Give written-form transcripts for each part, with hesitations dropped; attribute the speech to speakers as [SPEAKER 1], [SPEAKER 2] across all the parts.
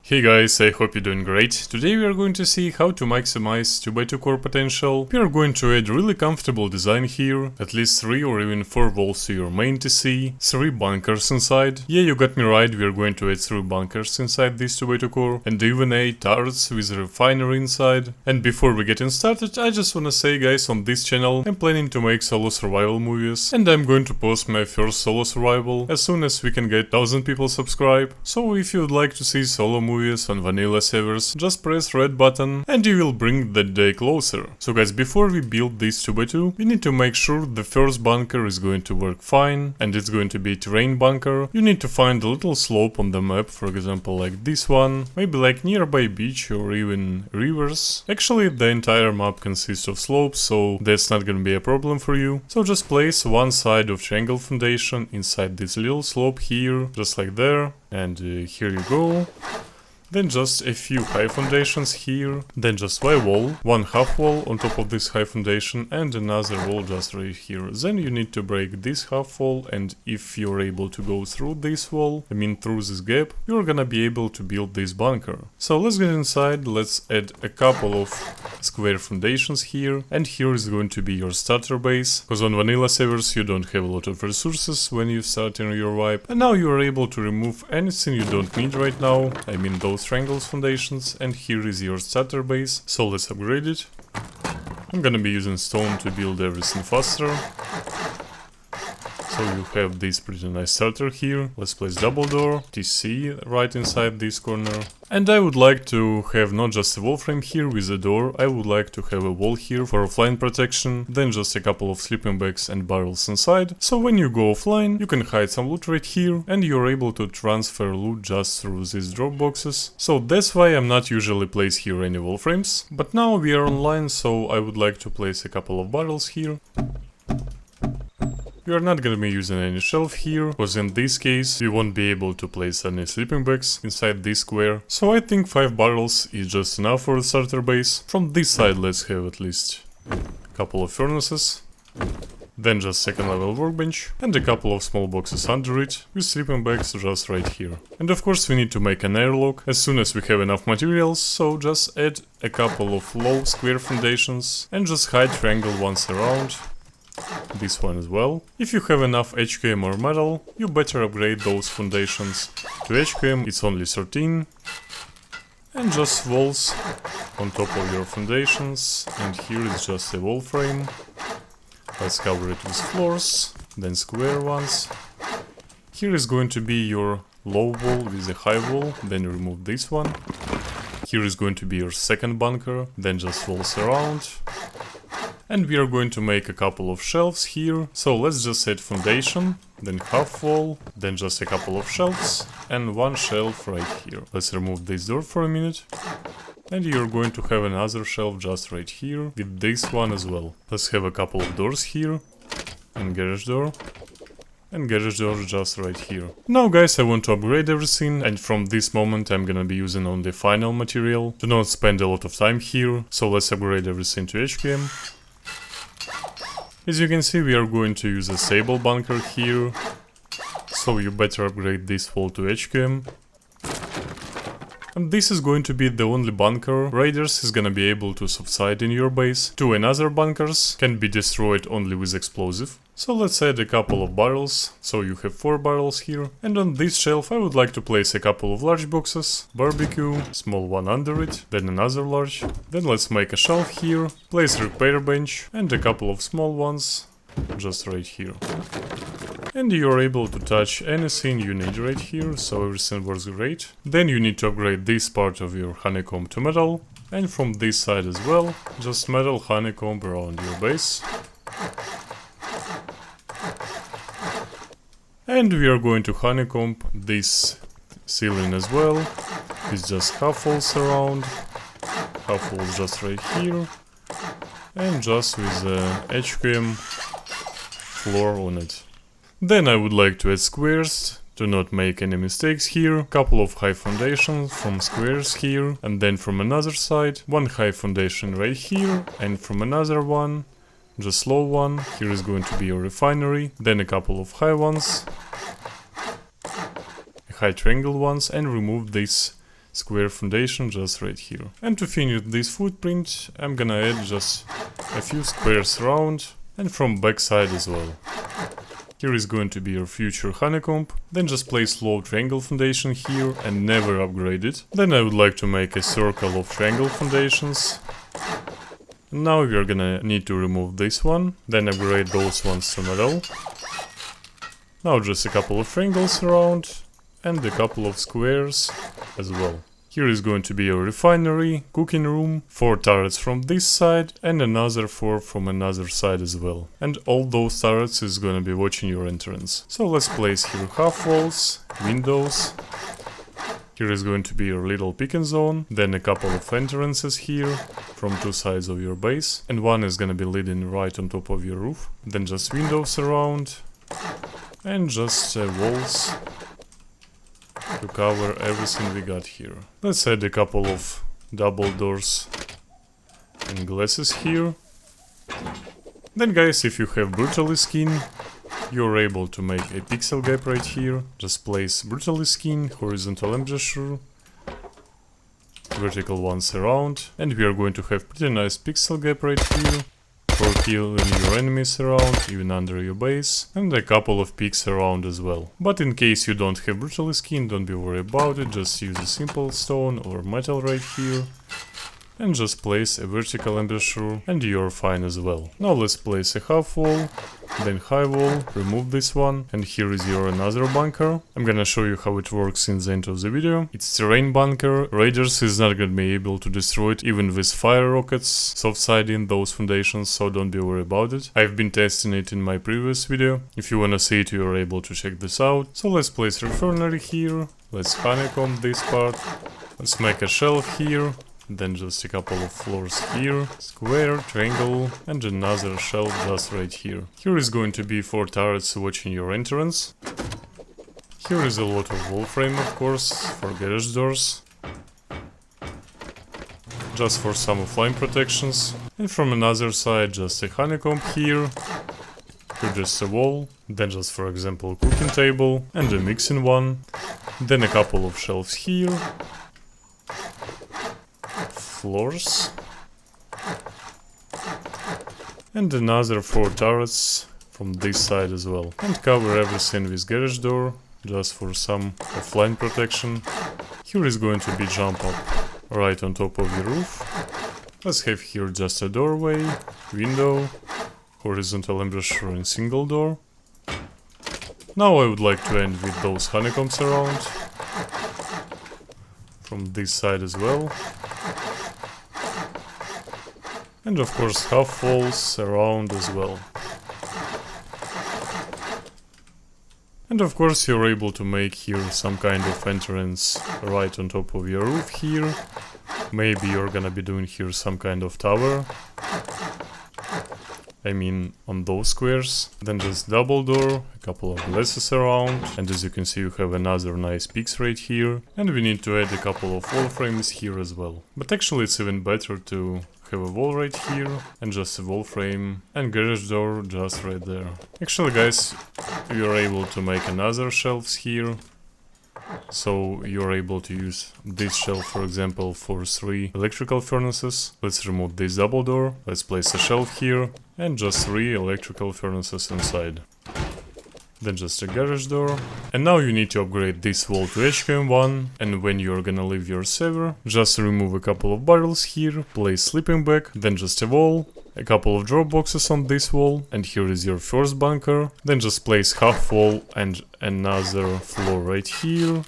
[SPEAKER 1] Hey guys, I hope you're doing great. Today we are going to see how to maximize 2x2 core potential. We are going to add really comfortable design here, at least 3 or even 4 walls to your main TC, 3 bunkers inside. Yeah, you got me right, we are going to add 3 bunkers inside this 2x2 core, and even 8 turrets with a refinery inside. And before we get started, I just wanna say guys, on this channel I'm planning to make solo survival movies, and I'm going to post my first solo survival as soon as we can get 1000 people subscribe. So if you would like to see solo movies on vanilla servers, just press red button and you will bring that day closer. So guys, before we build this 2x2, we need to make sure the first bunker is going to work fine, and it's going to be a terrain bunker. You need to find a little slope on the map, for example like this one, maybe like nearby beach or even rivers. Actually the entire map consists of slopes, so that's not gonna be a problem for you. So just place one side of triangle foundation inside this little slope here, just like there, and here you go. Then just a few high foundations here, then just one wall, one half wall on top of this high foundation and another wall just right here. Then you need to break this half wall, and if you're able to go through this wall, I mean through this gap, you're gonna be able to build this bunker. So let's get inside, let's add a couple of square foundations here, and here is going to be your starter base, because on vanilla servers you don't have a lot of resources when you start in your wipe, and now you are able to remove anything you don't need right now, I mean those triangles foundations, and here is your starter base, so let's upgrade it. I'm gonna be using stone to build everything faster. So you have this pretty nice starter here. Let's place double door, TC right inside this corner. And I would like to have not just a wall frame here with a door, I would like to have a wall here for offline protection, then just a couple of sleeping bags and barrels inside. So when you go offline, you can hide some loot right here, and you're able to transfer loot just through these drop boxes. So that's why I'm not usually place here any wall frames. But now we are online, so I would like to place a couple of barrels here. We are not gonna be using any shelf here, because in this case we won't be able to place any sleeping bags inside this square. So I think 5 barrels is just enough for the starter base. From this side let's have at least a couple of furnaces. Then just second level workbench and a couple of small boxes under it with sleeping bags just right here. And of course we need to make an airlock as soon as we have enough materials, so just add a couple of low square foundations and just hide triangle ones around. This one as well. If you have enough HKM or metal, you better upgrade those foundations. To HKM it's only 13. And just walls on top of your foundations. And here is just a wall frame. Let's cover it with floors, then square ones. Here is going to be your low wall with a high wall, then remove this one. Here is going to be your second bunker, then just walls around. And we are going to make a couple of shelves here. So let's just add foundation, then half wall, then just a couple of shelves, and one shelf right here. Let's remove this door for a minute. And you're going to have another shelf just right here, with this one as well. Let's have a couple of doors here, and garage door just right here. Now guys, I want to upgrade everything, and from this moment I'm gonna be using only final material. Do not spend a lot of time here, so let's upgrade everything to HKM. As you can see, we are going to use a stable bunker here, so you better upgrade this wall to HKM. And this is going to be the only bunker raiders is gonna be able to subside in your base. 2 another bunkers can be destroyed only with explosive. So let's add a couple of barrels, so you have 4 barrels here. And on this shelf I would like to place a couple of large boxes, barbecue, small one under it, then another large. Then let's make a shelf here, place a repair bench and a couple of small ones, just right here. And you're able to touch anything you need right here, so everything works great. Then you need to upgrade this part of your honeycomb to metal, and from this side as well, just metal honeycomb around your base. And we are going to honeycomb this ceiling as well. It's just half walls around, half walls just right here, and just with the HKM floor on it. Then I would like to add squares, do not make any mistakes here. Couple of high foundations from squares here, and then from another side, one high foundation right here, and from another one, just low one. Here is going to be a refinery, then a couple of high ones, high triangle ones, and remove this square foundation just right here. And to finish this footprint, I'm gonna add just a few squares around and from backside as well. Here is going to be your future honeycomb, then just place low triangle foundation here and never upgrade it. Then I would like to make a circle of triangle foundations. Now we are gonna need to remove this one, then upgrade those ones to metal. Now just a couple of triangles around and a couple of squares as well. Here is going to be a refinery, cooking room, 4 turrets from this side and another 4 from another side as well. And all those turrets is gonna be watching your entrance. So let's place here half walls, windows. Here is going to be your little picking zone, then a couple of entrances here from 2 sides of your base. And one is gonna be leading right on top of your roof. Then just windows around and just walls to cover everything we got here. Let's add a couple of double doors and glasses here. Then guys, if you have brutally skin, you're able to make a pixel gap right here. Just place brutally skin, horizontal embrasure, vertical ones around, and we are going to have pretty nice pixel gap right here for killing your enemies around, even under your base, and a couple of peaks around as well. But in case you don't have brutally skin, don't be worried about it, just use a simple stone or metal right here. And just place a vertical embrasure and you're fine as well. Now let's place a half wall, then high wall, remove this one, and here is your another bunker. I'm gonna show you how it works in the end of the video. It's terrain bunker, raiders is not gonna be able to destroy it even with fire rockets, soft siding those foundations, so don't be worried about it. I've been testing it in my previous video. If you wanna see it, you're able to check this out. So let's place refinery here, let's honeycomb this part, let's make a shelf here. Then just a couple of floors here, square, triangle, and another shelf just right here. Here is going to be 4 turrets watching your entrance. Here is a lot of wall frame, of course, for garage doors. Just for some offline protections. And from another side, just a honeycomb here. Here just a wall, then just for example cooking table, and a mixing one. Then a couple of shelves here. Floors and another 4 turrets from this side as well, and cover everything with garage door just for some offline protection. Here is going to be jump up right on top of your roof. Let's have here just a doorway, window, horizontal embrasure and single door. Now I would like to end with those honeycombs around from this side as well. And of course half walls around as well. And of course you're able to make here some kind of entrance right on top of your roof here. Maybe you're gonna be doing here some kind of tower. I mean on those squares. Then just double door, a couple of glasses around, and as you can see you have another nice peaks right here. And we need to add a couple of wall frames here as well. But actually it's even better to have a wall right here and just a wall frame and garage door just right there. Actually guys, you're able to make another shelves here. So you're able to use this shelf for example for 3 electrical furnaces. Let's remove this double door, let's place a shelf here and just 3 electrical furnaces inside. Then just a garage door. And now you need to upgrade this wall to HQM1, and when you're gonna leave your server, just remove a couple of barrels here, place sleeping bag, then just a wall, a couple of drop boxes on this wall, and here is your first bunker. Then just place half wall and another floor right here.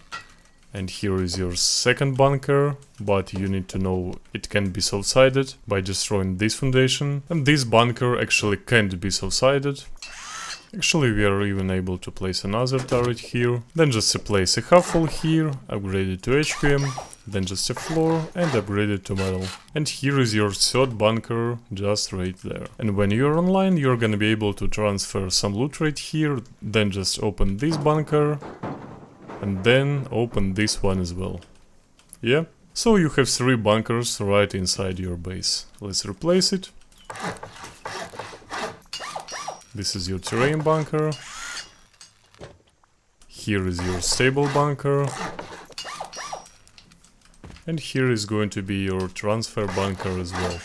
[SPEAKER 1] And here is your second bunker, but you need to know it can be soft-sided by destroying this foundation. And this bunker actually can't be soft-sided. Actually we are even able to place another turret here, then just place a half wall here, upgrade it to HQM, then just a floor and upgrade it to metal. And here is your third bunker just right there. And when you're online you're gonna be able to transfer some loot right here, then just open this bunker and then open this one as well. Yeah, so you have 3 bunkers right inside your base. Let's replace it. This is your terrain bunker. Here is your stable bunker. And here is going to be your transfer bunker as well,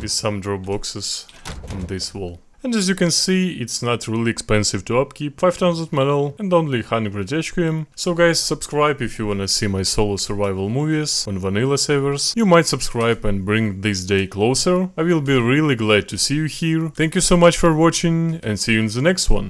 [SPEAKER 1] with some drop boxes on this wall. And as you can see, it's not really expensive to upkeep, 5000 metal and only 100 HQM. So guys, subscribe if you wanna see my solo survival movies on vanilla servers. You might subscribe and bring this day closer. I will be really glad to see you here. Thank you so much for watching and see you in the next one.